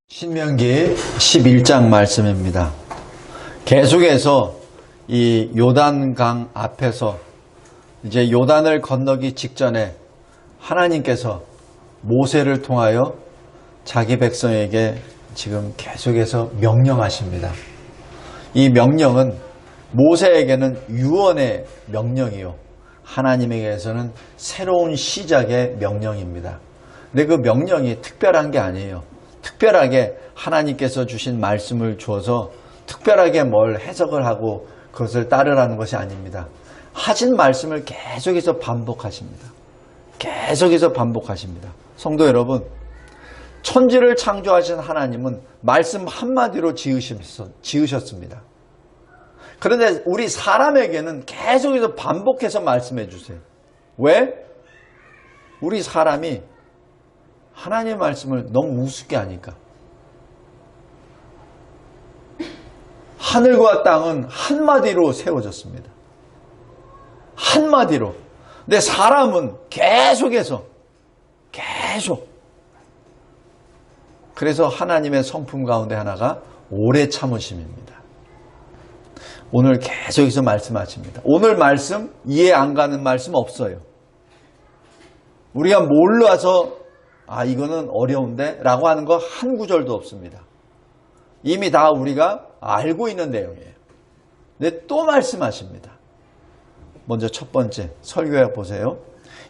신명기 11장 말씀입니다. 계속해서 이 요단강 앞에서 이제 요단을 건너기 직전에 하나님께서 모세를 통하여 자기 백성에게 지금 계속해서 명령하십니다. 이 명령은 모세에게는 유언의 명령이요, 하나님에게서는 새로운 시작의 명령입니다. 근데 그 명령이 특별한 게 아니에요. 특별하게 하나님께서 주신 말씀을 주어서 특별하게 뭘 해석을 하고 그것을 따르라는 것이 아닙니다. 하신 말씀을 계속해서 반복하십니다. 계속해서 반복하십니다. 성도 여러분, 천지를 창조하신 하나님은 말씀 한마디로 지으셨습니다. 그런데 우리 사람에게는 계속해서 반복해서 말씀해 주세요. 왜? 우리 사람이 하나님의 말씀을 너무 우습게 하니까. 하늘과 땅은 한마디로 세워졌습니다. 한마디로. 근데 사람은 계속 그래서 하나님의 성품 가운데 하나가 오래 참으심입니다. 오늘 계속해서 말씀하십니다. 오늘 말씀 이해 안 가는 말씀 없어요. 우리가 몰라서 이거는 어려운데 라고 하는 거 한 구절도 없습니다. 이미 다 우리가 알고 있는 내용이에요. 근데 또 말씀하십니다. 먼저 첫 번째 설교해 보세요.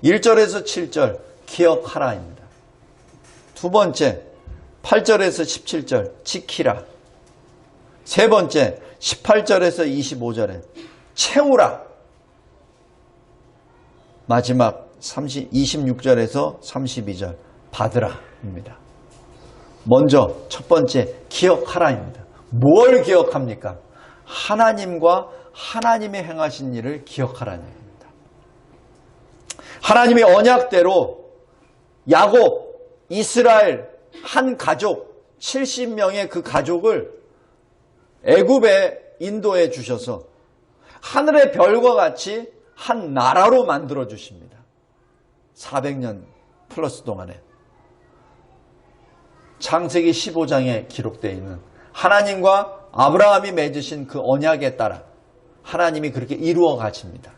1절에서 7절 기억하라입니다. 두 번째 8절에서 17절 지키라. 세 번째 18절에서 25절에 채우라. 마지막 26절에서 32절 받으라입니다. 먼저 첫 번째 기억하라입니다. 뭘 기억합니까? 하나님과 하나님이 행하신 일을 기억하라는 얘기입니다. 하나님의 언약대로 야곱, 이스라엘 한 가족 70명의 그 가족을 애굽에 인도해 주셔서 하늘의 별과 같이 한 나라로 만들어 주십니다. 400년 플러스 동안에. 창세기 15장에 기록되어 있는 하나님과 아브라함이 맺으신 그 언약에 따라 하나님이 그렇게 이루어 가십니다.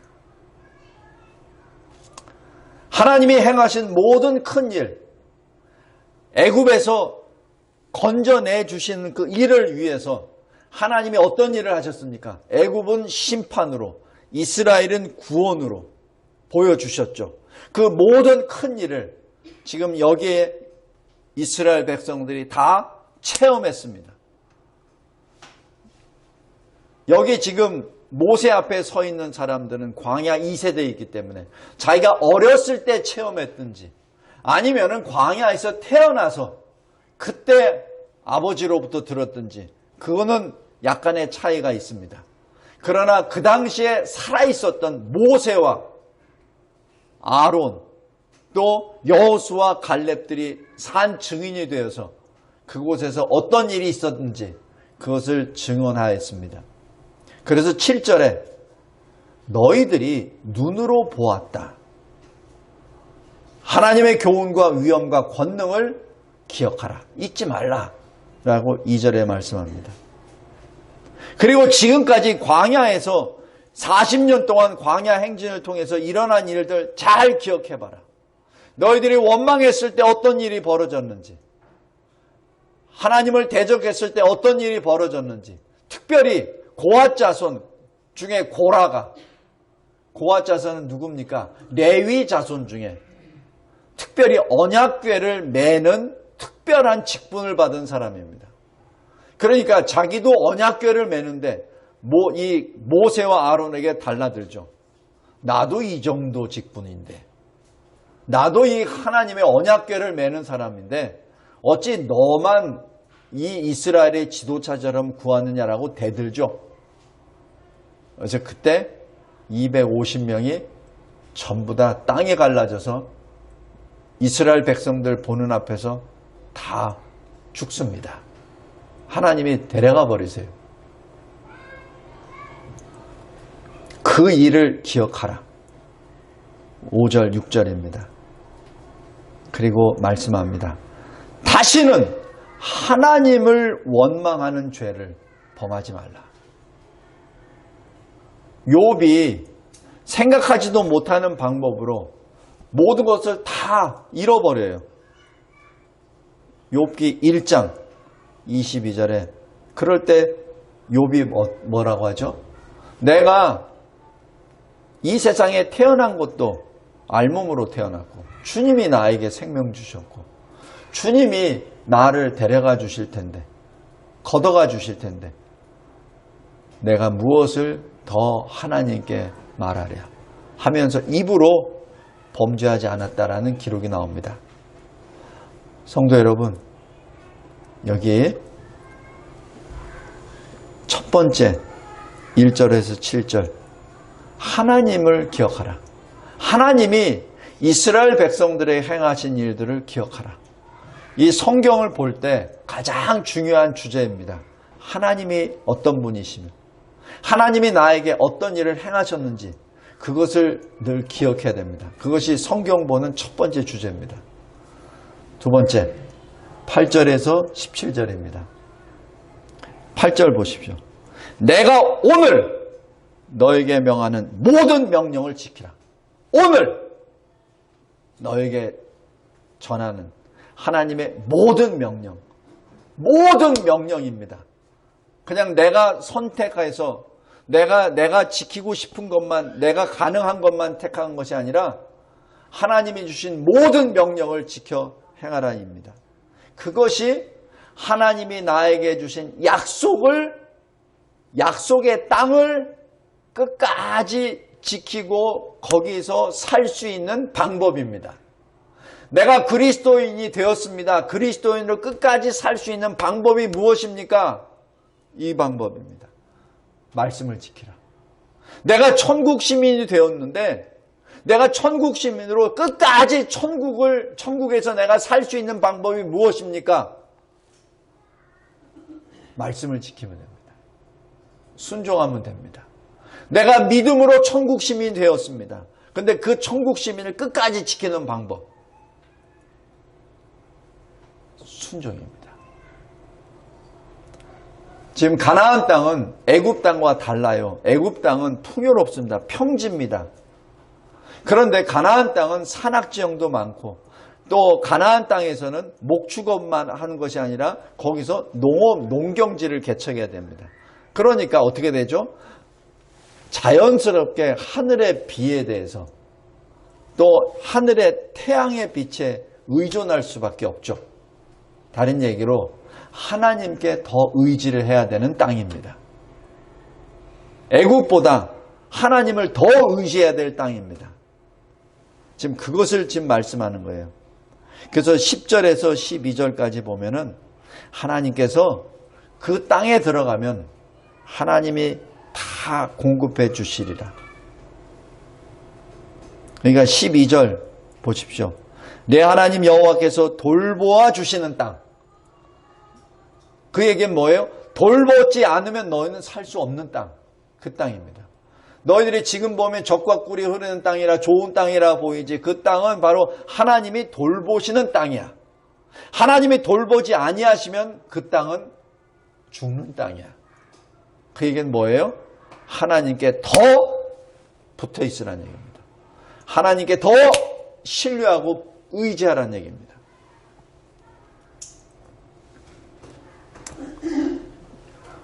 하나님이 행하신 모든 큰 일, 애굽에서 건져내 주신 그 일을 위해서 하나님이 어떤 일을 하셨습니까? 애굽은 심판으로, 이스라엘은 구원으로 보여주셨죠. 그 모든 큰 일을 지금 여기에 이스라엘 백성들이 다 체험했습니다. 여기 지금 모세 앞에 서 있는 사람들은 광야 2세대이기 때문에 자기가 어렸을 때 체험했든지 아니면은 광야에서 태어나서 그때 아버지로부터 들었든지 그거는 약간의 차이가 있습니다. 그러나 그 당시에 살아있었던 모세와 아론 또 여호수아 갈렙들이 산 증인이 되어서 그곳에서 어떤 일이 있었는지 그것을 증언하였습니다. 그래서 7절에 너희들이 눈으로 보았다. 하나님의 교훈과 위엄과 권능을 기억하라. 잊지 말라. 라고 2절에 말씀합니다. 그리고 지금까지 광야에서 40년 동안 광야 행진을 통해서 일어난 일들 잘 기억해봐라. 너희들이 원망했을 때 어떤 일이 벌어졌는지, 하나님을 대적했을 때 어떤 일이 벌어졌는지, 특별히 고핫 자손 중에 고라가, 고핫 자손은 누굽니까? 레위 자손 중에 특별히 언약궤를 매는 특별한 직분을 받은 사람입니다. 그러니까 자기도 언약궤를 매는데 이 모세와 아론에게 달라들죠. 나도 이 정도 직분인데, 나도 이 하나님의 언약궤를 매는 사람인데 어찌 너만 이 이스라엘의 지도자처럼 구하느냐라고 대들죠. 그래서 그때 250명이 전부 다 땅에 갈라져서 이스라엘 백성들 보는 앞에서 다 죽습니다. 하나님이 데려가 버리세요. 그 일을 기억하라. 5절, 6절입니다. 그리고 말씀합니다. 다시는 하나님을 원망하는 죄를 범하지 말라. 욥이 생각하지도 못하는 방법으로 모든 것을 다 잃어버려요. 욥기 1장 22절에 그럴 때 욥이 뭐라고 하죠? 내가 이 세상에 태어난 것도 알몸으로 태어났고 주님이 나에게 생명 주셨고 주님이 나를 데려가 주실 텐데 걷어가 주실 텐데 내가 무엇을 더 하나님께 말하랴 하면서 입으로 범죄하지 않았다라는 기록이 나옵니다. 성도 여러분, 여기 첫 번째 1절에서 7절 하나님을 기억하라. 하나님이 이스라엘 백성들의 행하신 일들을 기억하라. 이 성경을 볼 때 가장 중요한 주제입니다. 하나님이 어떤 분이시며 하나님이 나에게 어떤 일을 행하셨는지 그것을 늘 기억해야 됩니다. 그것이 성경 보는 첫 번째 주제입니다. 두 번째 8절에서 17절입니다. 8절 보십시오. 내가 오늘 너에게 명하는 모든 명령을 지키라. 오늘 너에게 전하는 하나님의 모든 명령, 모든 명령입니다. 그냥 내가 선택해서 내가 지키고 싶은 것만, 내가 가능한 것만 택한 것이 아니라 하나님이 주신 모든 명령을 지켜 행하라입니다. 그것이 하나님이 나에게 주신 약속의 땅을 끝까지 지키고 거기서 살 수 있는 방법입니다. 내가 그리스도인이 되었습니다. 그리스도인으로 끝까지 살 수 있는 방법이 무엇입니까? 이 방법입니다. 말씀을 지키라. 내가 천국 시민이 되었는데 내가 천국 시민으로 끝까지 천국에서 내가 살 수 있는 방법이 무엇입니까? 말씀을 지키면 됩니다. 순종하면 됩니다. 내가 믿음으로 천국 시민이 되었습니다. 근데 그 천국 시민을 끝까지 지키는 방법. 순종입니다. 지금 가나안 땅은 애굽 땅과 달라요. 애굽 땅은 풍요롭습니다. 평지입니다. 그런데 가나안 땅은 산악지형도 많고 또 가나안 땅에서는 목축업만 하는 것이 아니라 거기서 농경지를 개척해야 됩니다. 그러니까 어떻게 되죠? 자연스럽게 하늘의 비에 대해서 또 하늘의 태양의 빛에 의존할 수밖에 없죠. 다른 얘기로 하나님께 더 의지를 해야 되는 땅입니다. 애굽보다 하나님을 더 의지해야 될 땅입니다. 지금 그것을 지금 말씀하는 거예요. 그래서 10절에서 12절까지 보면은 하나님께서 그 땅에 들어가면 하나님이 다 공급해 주시리라. 그러니까 12절 보십시오. 내 하나님 여호와께서 돌보아 주시는 땅. 그 얘기는 뭐예요? 돌보지 않으면 너희는 살 수 없는 땅. 그 땅입니다. 너희들이 지금 보면 젖과 꿀이 흐르는 땅이라 좋은 땅이라 보이지 그 땅은 바로 하나님이 돌보시는 땅이야. 하나님이 돌보지 아니하시면 그 땅은 죽는 땅이야. 그 얘기는 뭐예요? 하나님께 더 붙어 있으라는 얘기입니다. 하나님께 더 신뢰하고 의지하라는 얘기입니다.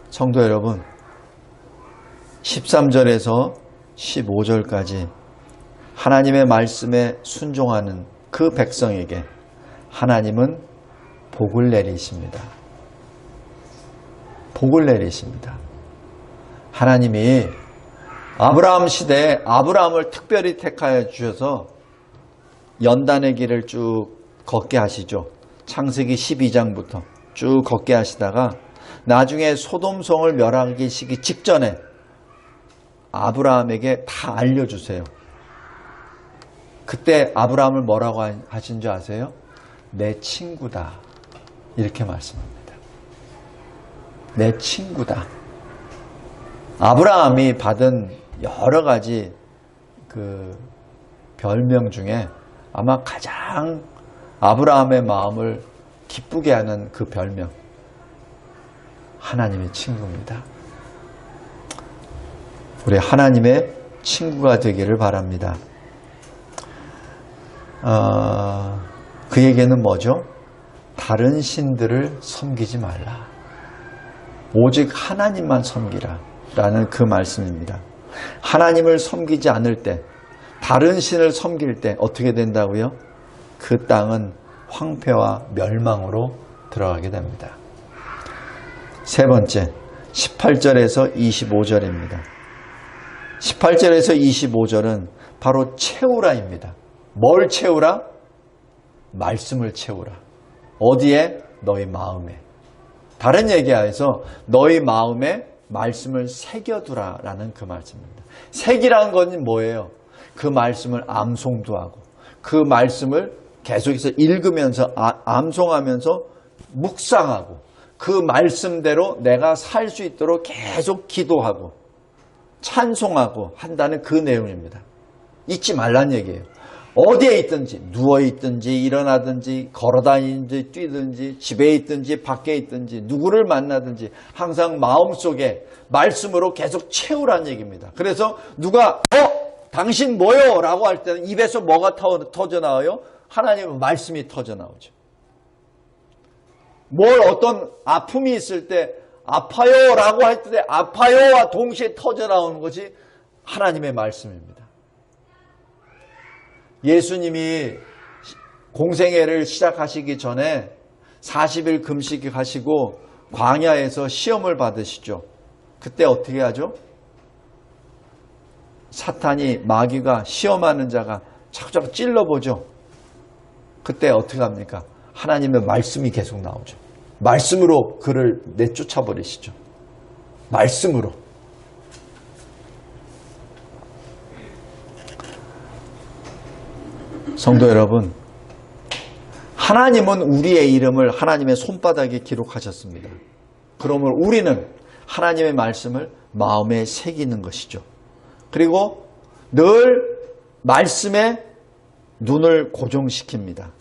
성도 여러분, 13절에서 15절까지 하나님의 말씀에 순종하는 그 백성에게 하나님은 복을 내리십니다. 복을 내리십니다. 하나님이 아브라함 시대에 아브라함을 특별히 택하여 주셔서 연단의 길을 쭉 걷게 하시죠. 창세기 12장부터 쭉 걷게 하시다가 나중에 소돔성을 멸하시기 직전에 아브라함에게 다 알려주세요. 그때 아브라함을 뭐라고 하신 줄 아세요? 내 친구다. 이렇게 말씀합니다. 내 친구다. 아브라함이 받은 여러 가지 그 별명 중에 아마 가장 아브라함의 마음을 기쁘게 하는 그 별명, 하나님의 친구입니다. 우리 하나님의 친구가 되기를 바랍니다. 그에게는 뭐죠? 다른 신들을 섬기지 말라. 오직 하나님만 섬기라 라는 그 말씀입니다. 하나님을 섬기지 않을 때, 다른 신을 섬길 때 어떻게 된다고요? 그 땅은 황폐와 멸망으로 들어가게 됩니다. 세 번째, 18절에서 25절입니다. 18절에서 25절은 바로 채우라입니다. 뭘 채우라? 말씀을 채우라. 어디에? 너희 마음에. 다른 얘기하여서 너희 마음에 말씀을 새겨두라 라는 그 말씀입니다. 새기라는 건 뭐예요? 그 말씀을 암송도 하고 그 말씀을 계속해서 읽으면서 암송하면서 묵상하고 그 말씀대로 내가 살 수 있도록 계속 기도하고 찬송하고 한다는 그 내용입니다. 잊지 말란 얘기예요. 어디에 있든지 누워있든지 일어나든지 걸어다니든지 뛰든지 집에 있든지 밖에 있든지 누구를 만나든지 항상 마음속에 말씀으로 계속 채우란 얘기입니다. 그래서 누가 당신 뭐요? 라고 할 때는 입에서 뭐가 터져 나와요? 하나님의 말씀이 터져 나오죠. 어떤 아픔이 있을 때 아파요 라고 할 때 아파요와 동시에 터져 나오는 것이 하나님의 말씀입니다. 예수님이 공생애를 시작하시기 전에 40일 금식하시고 광야에서 시험을 받으시죠. 그때 어떻게 하죠? 사탄이, 마귀가, 시험하는 자가 자꾸자꾸 찔러보죠. 그때 어떻게 합니까? 하나님의 말씀이 계속 나오죠. 말씀으로 그를 내쫓아버리시죠. 말씀으로. 성도 여러분, 하나님은 우리의 이름을 하나님의 손바닥에 기록하셨습니다. 그러면 우리는 하나님의 말씀을 마음에 새기는 것이죠. 그리고 늘 말씀에 눈을 고정시킵니다.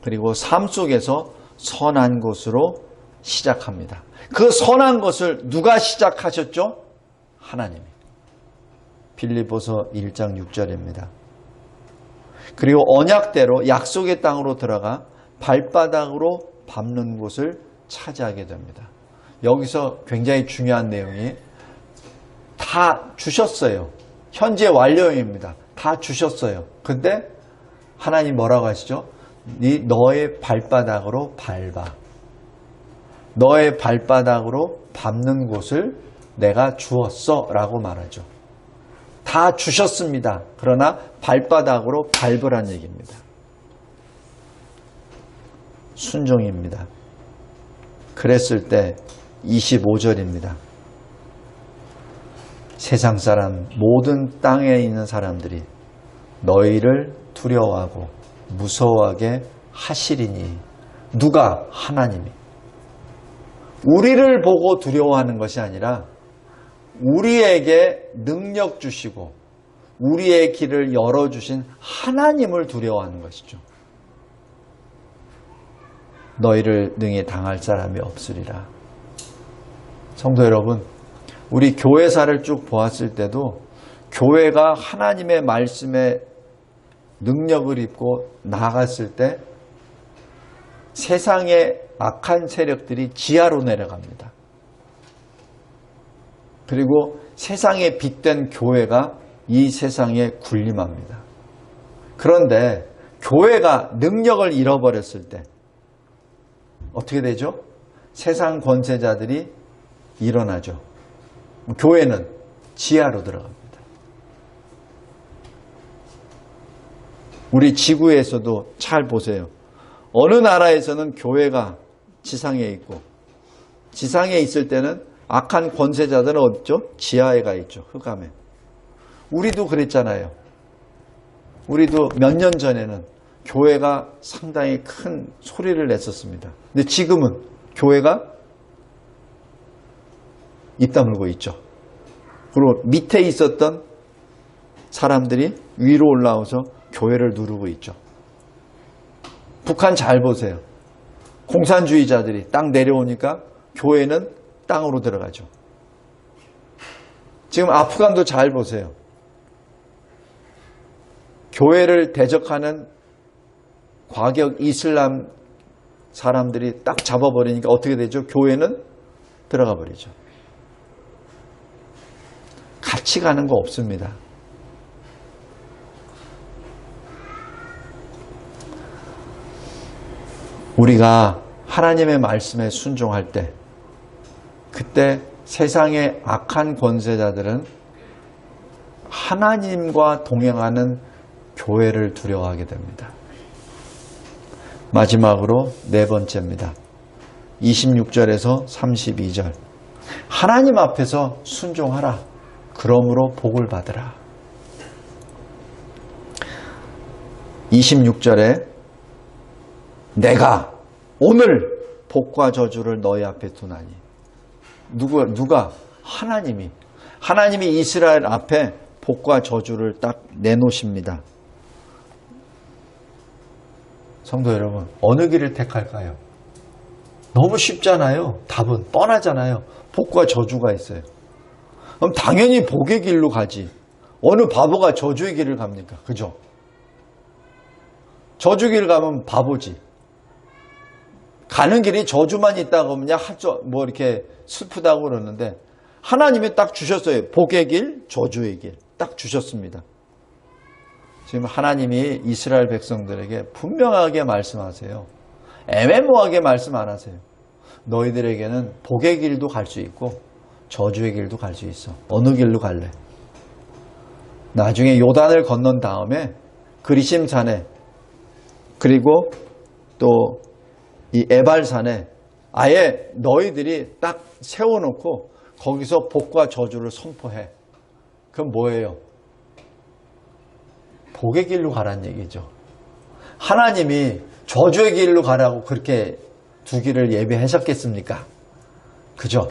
그리고 삶 속에서 선한 것으로 시작합니다. 그 선한 것을 누가 시작하셨죠? 하나님이. 빌립보서 1장 6절입니다. 그리고 언약대로 약속의 땅으로 들어가 발바닥으로 밟는 곳을 차지하게 됩니다. 여기서 굉장히 중요한 내용이 다 주셨어요. 현재 완료입니다. 다 주셨어요. 근데 하나님 뭐라고 하시죠? 너의 발바닥으로 밟아. 너의 발바닥으로 밟는 곳을 내가 주었어 라고 말하죠. 다 주셨습니다. 그러나 발바닥으로 밟으란 얘기입니다. 순종입니다. 그랬을 때 25절입니다. 세상 사람, 모든 땅에 있는 사람들이 너희를 두려워하고 무서워하게 하시리니. 누가? 하나님이. 우리를 보고 두려워하는 것이 아니라 우리에게 능력 주시고 우리의 길을 열어주신 하나님을 두려워하는 것이죠. 너희를 능히 당할 사람이 없으리라. 성도 여러분, 우리 교회사를 쭉 보았을 때도 교회가 하나님의 말씀에 능력을 입고 나아갔을 때 세상의 악한 세력들이 지하로 내려갑니다. 그리고 세상에 빛된 교회가 이 세상에 군림합니다. 그런데 교회가 능력을 잃어버렸을 때 어떻게 되죠? 세상 권세자들이 일어나죠. 교회는 지하로 들어갑니다. 우리 지구에서도 잘 보세요. 어느 나라에서는 교회가 지상에 있고 지상에 있을 때는 악한 권세자들은 어디죠? 지하에 가 있죠. 흑암에. 우리도 그랬잖아요. 우리도 몇 년 전에는 교회가 상당히 큰 소리를 냈었습니다. 근데 지금은 교회가 입 다물고 있죠. 그리고 밑에 있었던 사람들이 위로 올라와서 교회를 누르고 있죠. 북한 잘 보세요. 공산주의자들이 딱 내려오니까 교회는 땅으로 들어가죠. 지금 아프간도 잘 보세요. 교회를 대적하는 과격 이슬람 사람들이 딱 잡아버리니까 어떻게 되죠? 교회는 들어가 버리죠. 같이 가는 거 없습니다. 우리가 하나님의 말씀에 순종할 때, 그때 세상의 악한 권세자들은 하나님과 동행하는 교회를 두려워하게 됩니다. 마지막으로 네 번째입니다. 26절에서 32절. 하나님 앞에서 순종하라. 그러므로 복을 받으라. 26절에 내가 오늘 복과 저주를 너희 앞에 두나니. 누가? 하나님이 이스라엘 앞에 복과 저주를 딱 내놓으십니다. 성도 여러분, 어느 길을 택할까요? 너무 쉽잖아요. 답은 뻔하잖아요. 복과 저주가 있어요. 그럼 당연히 복의 길로 가지. 어느 바보가 저주의 길을 갑니까? 그죠? 저주 길 가면 바보지. 가는 길이 저주만 있다고 그냥 뭐 이렇게 슬프다고 그러는데, 하나님이 딱 주셨어요. 복의 길, 저주의 길. 딱 주셨습니다. 지금 하나님이 이스라엘 백성들에게 분명하게 말씀하세요. 애매모호하게 말씀 안 하세요. 너희들에게는 복의 길도 갈 수 있고 저주의 길도 갈 수 있어. 어느 길로 갈래? 나중에 요단을 건넌 다음에 그리심산에, 그리고 또 이 에발산에 아예 너희들이 딱 세워놓고 거기서 복과 저주를 선포해. 그럼 뭐예요? 복의 길로 가라는 얘기죠. 하나님이 저주의 길로 가라고 그렇게 두 길을 예비하셨겠습니까? 그죠?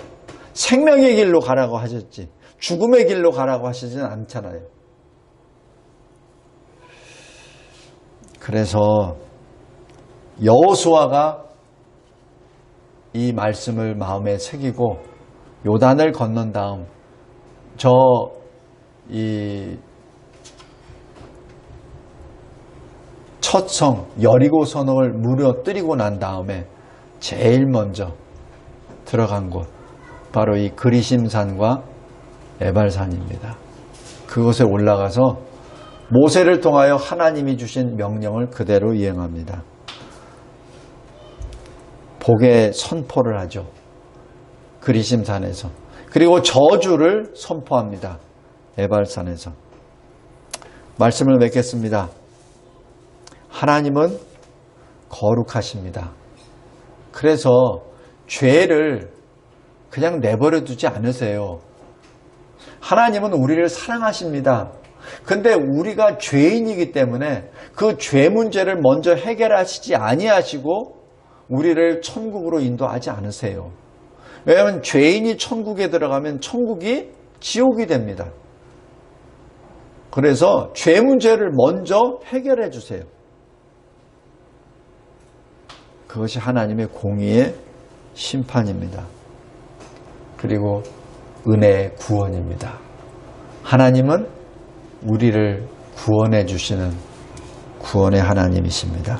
생명의 길로 가라고 하셨지 죽음의 길로 가라고 하시지는 않잖아요. 그래서 여호수아가 이 말씀을 마음에 새기고 요단을 건넌 다음 이 첫 성 여리고 성을 무너뜨리고 난 다음에 제일 먼저 들어간 곳, 바로 이 그리심산과 에발산입니다. 그곳에 올라가서 모세를 통하여 하나님이 주신 명령을 그대로 이행합니다. 복의 선포를 하죠. 그리심산에서. 그리고 저주를 선포합니다. 에발산에서. 말씀을 맺겠습니다. 하나님은 거룩하십니다. 그래서 죄를 그냥 내버려 두지 않으세요. 하나님은 우리를 사랑하십니다. 근데 우리가 죄인이기 때문에 그 죄 문제를 먼저 해결하시지 아니하시고 우리를 천국으로 인도하지 않으세요. 왜냐하면 죄인이 천국에 들어가면 천국이 지옥이 됩니다. 그래서 죄 문제를 먼저 해결해 주세요. 그것이 하나님의 공의의 심판입니다. 그리고 은혜의 구원입니다. 하나님은 우리를 구원해 주시는 구원의 하나님이십니다.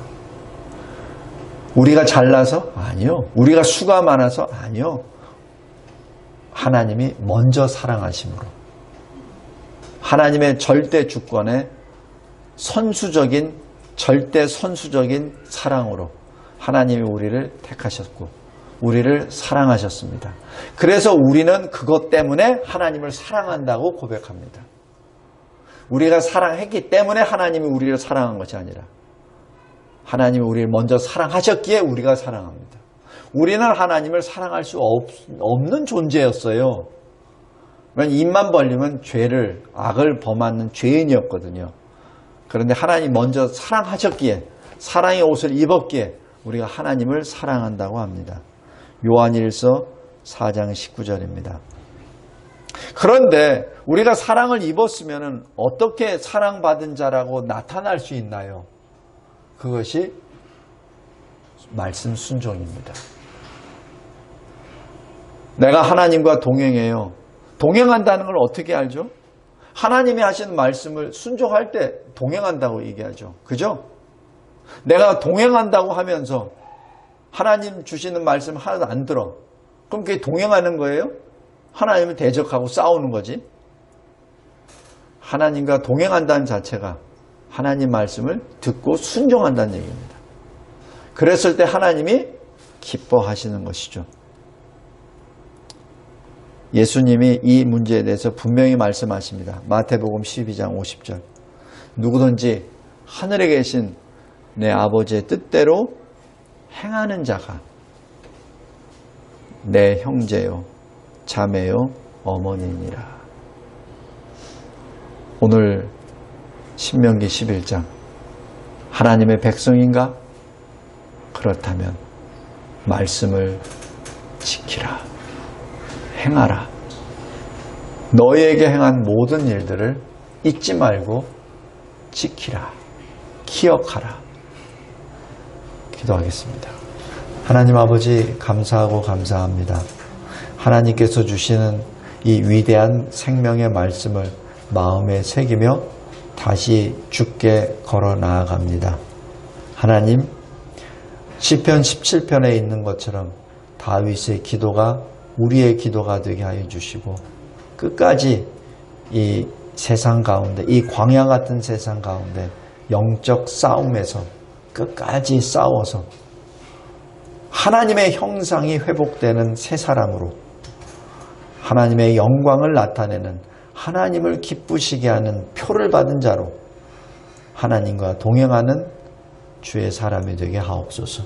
우리가 잘나서? 아니요. 우리가 수가 많아서? 아니요. 하나님이 먼저 사랑하심으로, 하나님의 절대 주권의 절대 선수적인 사랑으로 하나님이 우리를 택하셨고 우리를 사랑하셨습니다. 그래서 우리는 그것 때문에 하나님을 사랑한다고 고백합니다. 우리가 사랑했기 때문에 하나님이 우리를 사랑한 것이 아니라 하나님이 우리를 먼저 사랑하셨기에 우리가 사랑합니다. 우리는 하나님을 사랑할 수 없는 존재였어요. 입만 벌리면 악을 범하는 죄인이었거든요. 그런데 하나님 먼저 사랑하셨기에, 사랑의 옷을 입었기에 우리가 하나님을 사랑한다고 합니다. 요한일서 4장 19절입니다. 그런데 우리가 사랑을 입었으면 어떻게 사랑받은 자라고 나타날 수 있나요? 그것이 말씀 순종입니다. 내가 하나님과 동행해요. 동행한다는 걸 어떻게 알죠? 하나님이 하시는 말씀을 순종할 때 동행한다고 얘기하죠. 그죠? 내가 동행한다고 하면서 하나님 주시는 말씀 하나도 안 들어. 그럼 그게 동행하는 거예요? 하나님을 대적하고 싸우는 거지. 하나님과 동행한다는 자체가 하나님 말씀을 듣고 순종한다는 얘기입니다. 그랬을 때 하나님이 기뻐하시는 것이죠. 예수님이 이 문제에 대해서 분명히 말씀하십니다. 마태복음 12장 50절. 누구든지 하늘에 계신 내 아버지의 뜻대로 행하는 자가 내 형제요, 자매요, 어머니니라. 오늘 신명기 11장 하나님의 백성인가? 그렇다면 말씀을 지키라. 행하라. 너희에게 행한 모든 일들을 잊지 말고 지키라. 기억하라. 기도하겠습니다. 하나님 아버지 감사하고 감사합니다. 하나님께서 주시는 이 위대한 생명의 말씀을 마음에 새기며 다시 주께 걸어 나아갑니다. 하나님, 시편 17편에 있는 것처럼 다윗의 기도가 우리의 기도가 되게 하여 주시고 끝까지 이 세상 가운데, 이 광야 같은 세상 가운데 영적 싸움에서 끝까지 싸워서 하나님의 형상이 회복되는 새 사람으로 하나님의 영광을 나타내는, 하나님을 기쁘시게 하는 표를 받은 자로 하나님과 동행하는 주의 사람이 되게 하옵소서.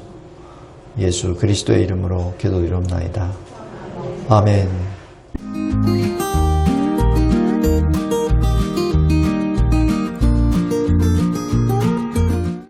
예수 그리스도의 이름으로 기도드리옵나이다. 아멘.